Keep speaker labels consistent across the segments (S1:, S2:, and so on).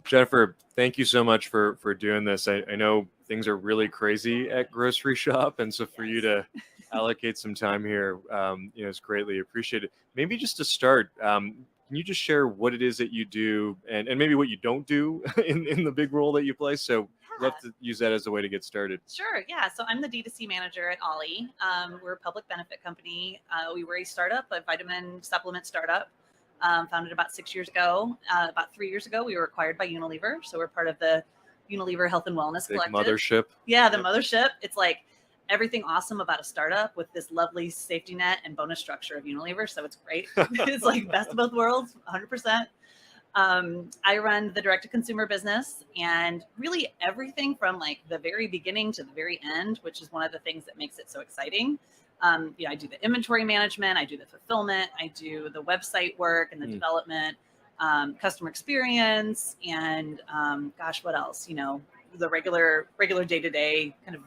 S1: Jennifer, thank you so much for doing this. I know things are really crazy at Groceryshop, and so for you
S2: Yes.
S1: to allocate some time here, is greatly appreciated. Maybe just to start, can you just share what it is that you do, and maybe what you don't do in the big role that you play? So, love
S2: Yeah.
S1: to use that as a way to get started.
S2: Sure. Yeah. So I'm the DTC manager at OLLY. We're a public benefit company. We were a startup, a vitamin supplement startup, founded about 6 years ago. About 3 years ago, we were acquired by Unilever. So we're part of the Unilever Health and Wellness
S1: Big
S2: Collective.
S1: mothership.
S2: Yeah, the
S1: Yep.
S2: mothership. It's like everything awesome about a startup with this lovely safety net and bonus structure of Unilever. So it's great. It's like best of both worlds, 100%. I run the direct to consumer business, and really everything from like the very beginning to the very end, which is one of the things that makes it so exciting. I do the inventory management, I do the fulfillment, I do the website work and the development, customer experience, and gosh, what else? The regular day to day kind of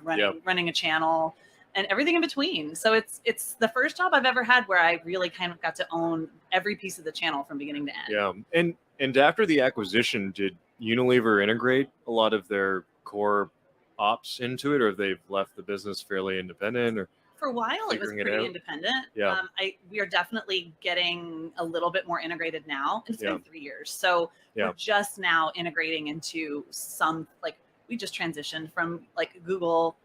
S2: running a channel and everything in between. So it's the first job I've ever had where I really kind of got to own every piece of the channel from beginning to end.
S1: Yeah. And after the acquisition, did Unilever integrate a lot of their core ops into it, or they've left the business fairly independent, or
S2: For a while, it was
S1: figuring it
S2: pretty
S1: out?
S2: independent.
S1: Yeah.
S2: We are definitely getting a little bit more integrated now. It's been 3 years. So
S1: Yeah.
S2: we're just now integrating into some, like, we just transitioned from like Google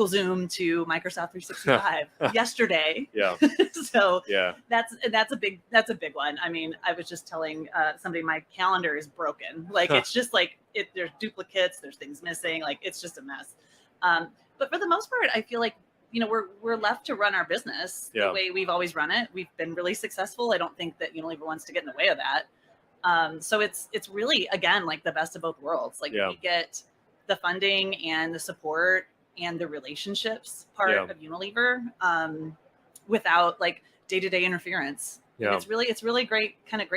S2: Zoom to Microsoft 365 yesterday.
S1: Yeah.
S2: So
S1: Yeah.
S2: that's a big one. I mean, I was just telling somebody my calendar is broken. Like it's just like there's duplicates, there's things missing, like it's just a mess. But for the most part, I feel like we're left to run our business the way we've always run it. We've been really successful. I don't think that Unilever wants to get in the way of that. So it's really, again, like the best of both worlds. Like we get the funding and the support and the relationships part of Unilever without like day-to-day interference. And it's really great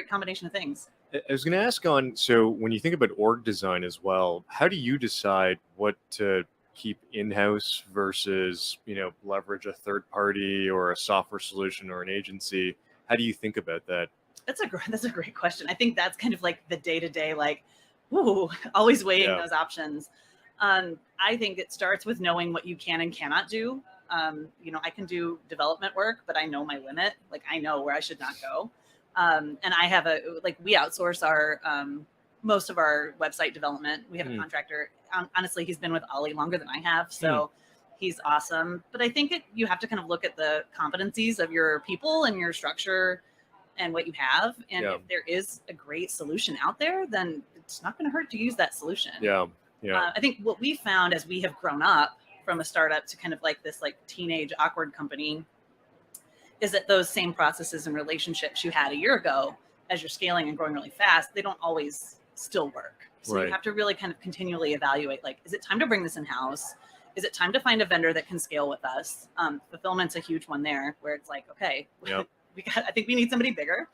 S2: combination of things.
S1: I was going to ask so when you think about org design as well, how do you decide what to keep in-house versus, leverage a third party or a software solution or an agency? How do you think about that?
S2: That's a great question. I think that's kind of like the day-to-day, like, always weighing those options. I think it starts with knowing what you can and cannot do. I can do development work, but I know my limit. Like I know where I should not go. And I have we outsource our, most of our website development. We have a contractor. Honestly, he's been with OLLY longer than I have. So he's awesome. But I think you have to kind of look at the competencies of your people and your structure and what you have. And if there is a great solution out there, then it's not going to hurt to use that solution.
S1: Yeah.
S2: I think what we found as we have grown up from a startup to kind of like this like teenage awkward company is that those same processes and relationships you had a year ago, as you're scaling and growing really fast, they don't always still work. So you have to really kind of continually evaluate, like, is it time to bring this in-house? Is it time to find a vendor that can scale with us? Fulfillment's a huge one there, where it's like, okay, I think we need somebody bigger.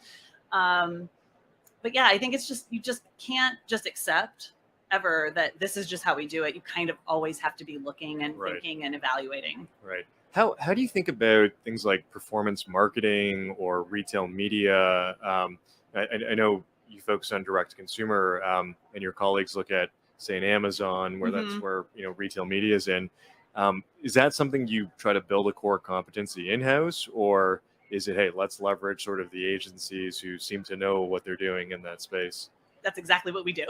S2: But yeah, I think it's just, you just can't just accept ever that this is just how we do it. You kind of always have to be looking and thinking and evaluating.
S1: Right. How do you think about things like performance marketing or retail media? I know you focus on direct to consumer, and your colleagues look at, say, an Amazon, where that's where retail media is in. Is that something you try to build a core competency in-house, or is it, hey, let's leverage sort of the agencies who seem to know what they're doing in that space?
S2: That's exactly what we do.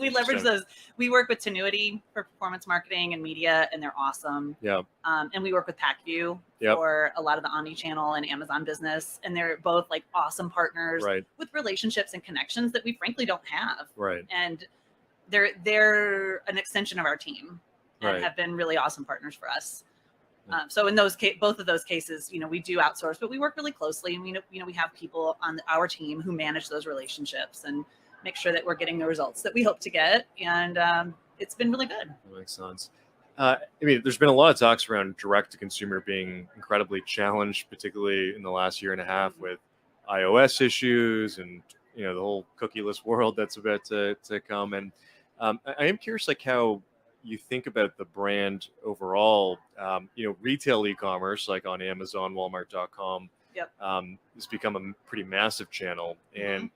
S2: We leverage those. We work with Tenuity for performance marketing and media, and they're awesome.
S1: Yeah.
S2: And we work with PackView for a lot of the omni-channel and Amazon business. And they're both like awesome partners with relationships and connections that we frankly don't have.
S1: Right.
S2: And they're an extension of our team and have been really awesome partners for us. So in both of those cases, we do outsource, but we work really closely, and we have people on our team who manage those relationships and make sure that we're getting the results that we hope to get. And it's been really good.
S1: That makes sense. There's been a lot of talks around direct to consumer being incredibly challenged, particularly in the last year and a half with iOS issues and, the whole cookieless world that's about to come. And I am curious, like, how you think about the brand overall. Retail e-commerce, like on Amazon, Walmart.com, has become a pretty massive channel. And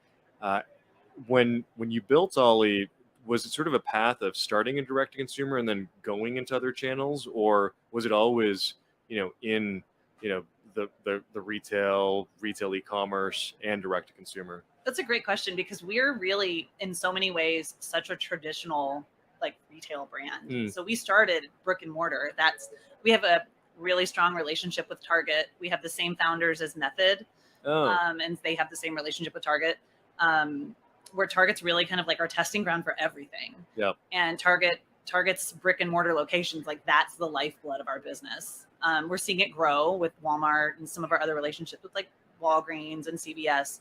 S1: when you built OLLY, was it sort of a path of starting in direct to consumer and then going into other channels, or was it always, in, the retail e-commerce and direct to consumer?
S2: That's a great question, because we're really, in so many ways, such a traditional like retail brand.
S1: Mm.
S2: So we started brick and mortar. We have a really strong relationship with Target. We have the same founders as Method,
S1: Oh,
S2: and they have the same relationship with Target. Where Target's really kind of like our testing ground for everything.
S1: Yep.
S2: And Target's brick and mortar locations, like that's the lifeblood of our business. We're seeing it grow with Walmart and some of our other relationships with like Walgreens and CVS.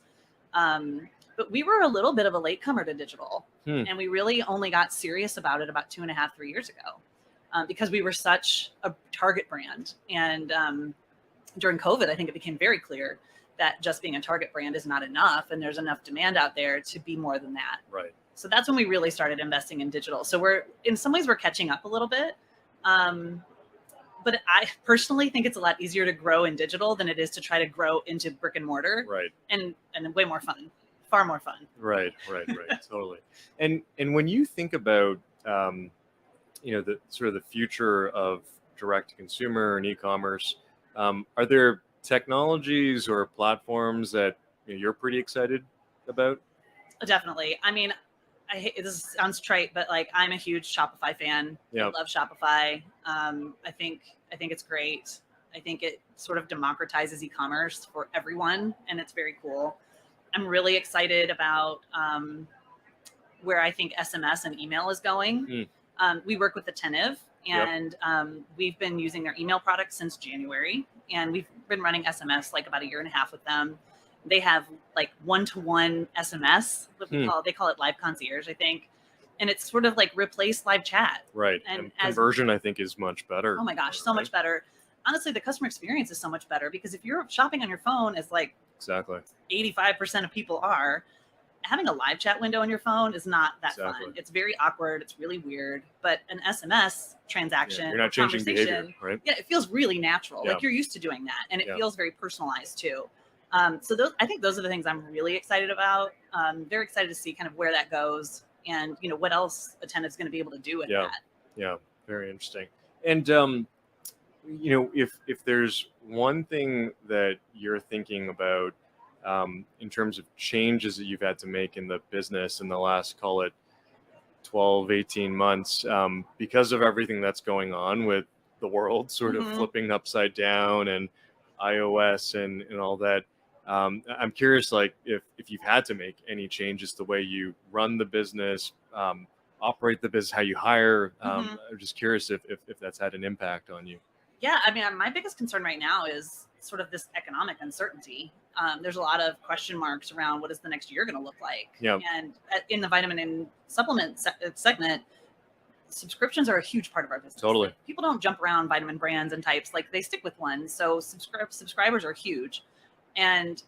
S2: But we were a little bit of a latecomer to digital, and we really only got serious about it about 2.5, 3 years ago, because we were such a Target brand. And during COVID, I think it became very clear that just being a Target brand is not enough, and there's enough demand out there to be more than that.
S1: right.
S2: So that's when we really started investing in digital. So we're, in some ways, we're catching up a little bit. But I personally think it's a lot easier to grow in digital than it is to try to grow into brick and mortar.
S1: Right.
S2: And way more fun, far more fun.
S1: Right. Totally. And when you think about, the sort of the future of direct to consumer and e-commerce, are there technologies or platforms that you're pretty excited about?
S2: Definitely. I mean, this sounds trite, but like I'm a huge Shopify fan.
S1: Yeah.
S2: I love Shopify. I think it's great. I think it sort of democratizes e-commerce for everyone, and it's very cool. I'm really excited about where I think SMS and email is going. We work with Attentive, and we've been using their email product since January, and we've been running SMS like about 1.5 years with them. They have like one-to-one SMS, they call it live concierge, I think. And it's sort of like replace live chat.
S1: Right. And conversion, I think, is much better.
S2: Oh my gosh, so much better. Honestly, the customer experience is so much better, because if you're shopping on your phone, as like
S1: exactly
S2: 85% of people are, having a live chat window on your phone is not that fun. It's very awkward. It's really weird. But an SMS transaction,
S1: you're not changing behavior, right?
S2: Yeah, it feels really natural. Like you're used to doing that, and it feels very personalized too. So I think those are the things I'm really excited about. Very excited to see kind of where that goes, and what else Attentive's going to be able to do with that.
S1: Yeah, very interesting. And if there's one thing that you're thinking about in terms of changes that you've had to make in the business in the last, call it 12, 18 months, because of everything that's going on with the world sort of flipping upside down and iOS and all that. I'm curious, like if you've had to make any changes the way you run the business, operate the business, how you hire. I'm just curious if that's had an impact on you.
S2: Yeah, I mean, my biggest concern right now is sort of this economic uncertainty. There's a lot of question marks around what is the next year going to look like.
S1: Yeah.
S2: And in the vitamin and supplement segment, subscriptions are a huge part of our business.
S1: Totally.
S2: Like, people don't jump around vitamin brands and types, like they stick with one. So subscribers are huge. And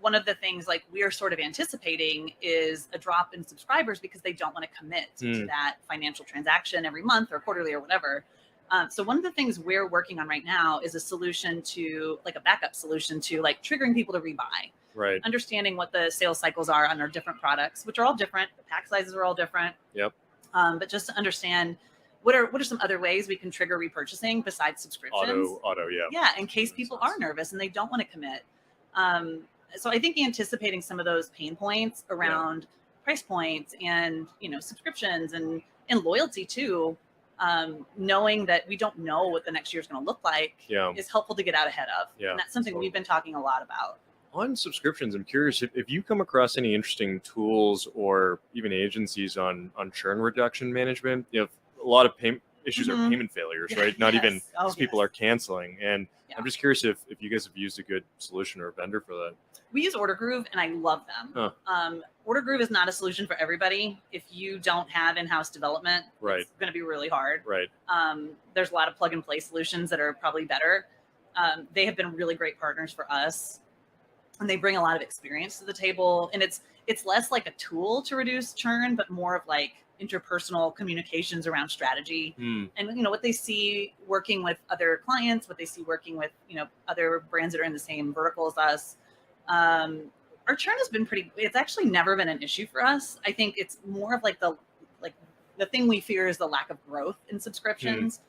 S2: one of the things like we're sort of anticipating is a drop in subscribers because they don't want to commit to that financial transaction every month or quarterly or whatever. So one of the things we're working on right now is a solution to like a backup solution to like triggering people to rebuy.
S1: Right.
S2: Understanding what the sales cycles are on our different products, which are all different. The pack sizes are all different.
S1: Yep.
S2: But just to understand what are some other ways we can trigger repurchasing besides subscriptions?
S1: Auto, yeah.
S2: Yeah, in case people are nervous and they don't want to commit. So I think anticipating some of those pain points around price points and subscriptions and loyalty too, knowing that we don't know what the next year is going to look like is helpful to get out ahead of.
S1: Yeah,
S2: and that's something we've been talking a lot about.
S1: On subscriptions, I'm curious if you come across any interesting tools or even agencies on churn reduction management. A lot of issues are payment failures, right? Not even because people are canceling. And I'm just curious if you guys have used a good solution or a vendor for that.
S2: We use OrderGroove, and I love them. OrderGroove is not a solution for everybody. If you don't have in-house development, it's going to be really hard.
S1: Right.
S2: There's a lot of plug-and-play solutions that are probably better. They have been really great partners for us, and they bring a lot of experience to the table. And it's less like a tool to reduce churn, but more of like interpersonal communications around strategy and what they see working with other clients, what they see working with other brands that are in the same vertical as us. Our churn has been it's actually never been an issue for us. I think it's more of like the the thing we fear is the lack of growth in subscriptions.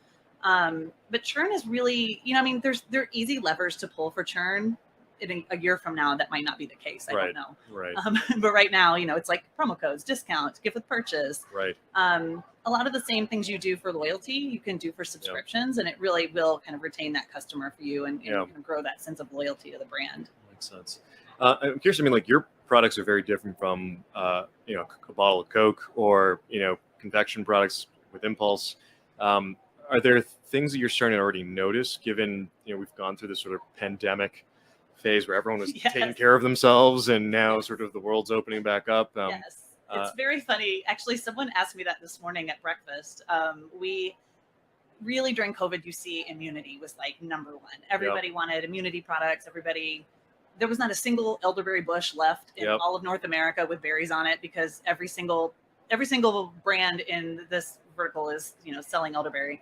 S2: But churn is really, you know, I mean, there are easy levers to pull for churn. In a year from now, that might not be the case. I don't know.
S1: Right.
S2: But right now, you know, it's like promo codes, discount, gift with purchase.
S1: Right.
S2: A lot of the same things you do for loyalty, you can do for subscriptions, and it really will kind of retain that customer for you and kind of grow that sense of loyalty to the brand.
S1: Makes sense. I'm curious. I mean, like your products are very different from, you know, a bottle of Coke or, you know, confection products with impulse. Are there things that you're starting to already notice, given, you know, we've gone through this sort of pandemic phase where everyone was taking care of themselves, and now sort of the world's opening back up?
S2: Yes, it's very funny. Actually, someone asked me that this morning at breakfast. We really, during COVID, you see immunity was like number one. Everybody wanted immunity products. There was not a single elderberry bush left in all of North America with berries on it, because every single brand in this vertical is, you know, selling elderberry.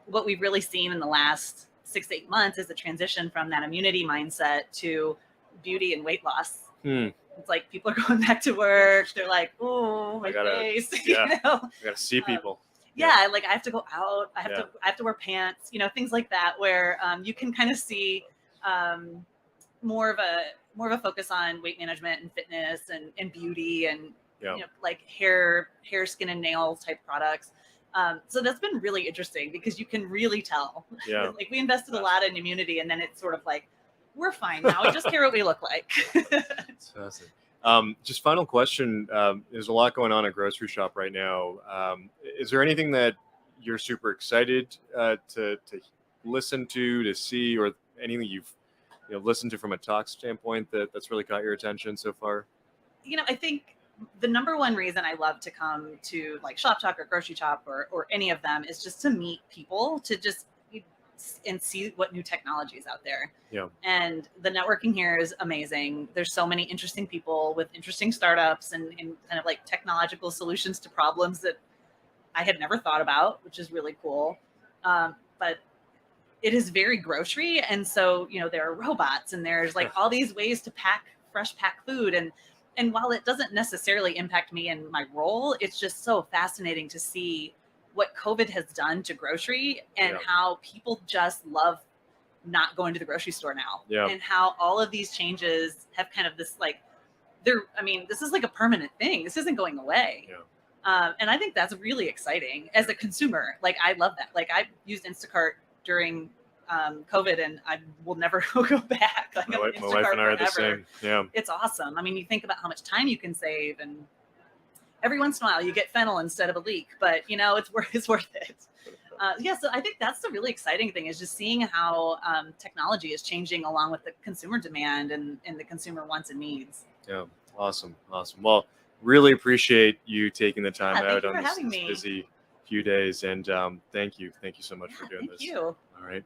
S2: What we've really seen in the last 6 to 8 months is the transition from that immunity mindset to beauty and weight loss. It's like people are going back to work. They're like, oh, my face. You know?
S1: I gotta see people.
S2: Like I have to go out. I have to wear pants. You know, things like that, where you can kind of see more of a focus on weight management and fitness and beauty and you know, like hair, skin, and nail type products. So that's been really interesting, because you can really tell. Like we invested a lot in immunity, and then it's sort of like, we're fine now. We just care what we look like.
S1: That's fascinating. Just final question. There's a lot going on at Groceryshop right now. Is there anything that you're super excited to listen to see, or anything you've listened to from a talk standpoint that's really caught your attention so far?
S2: You know, I think the number one reason I love to come to like Shop Talk or Groceryshop or any of them is just to meet people, to just and see what new technology is out there. And the networking here is amazing. There's so many interesting people with interesting startups and kind of like technological solutions to problems that I had never thought about, which is really cool. But it is very grocery. And so, you know, there are robots, and there's like all these ways to fresh pack food. And while it doesn't necessarily impact me in my role, it's just so fascinating to see what COVID has done to grocery, and how people just love not going to the grocery store now. And how all of these changes have kind of this like, this is like a permanent thing. This isn't going away. And I think that's really exciting as a consumer. Like, I love that. Like, I used Instacart during COVID, and I will never go back. Like,
S1: my wife and I are the same.
S2: It's awesome. I mean, you think about how much time you can save, and every once in a while you get fennel instead of a leek, but you know, it's worth it. So I think that's the really exciting thing, is just seeing how technology is changing along with the consumer demand and the consumer wants and needs.
S1: Awesome. Well, really appreciate you taking the time out on this busy few days, and thank you so much for doing this.
S2: Thank you.
S1: All right.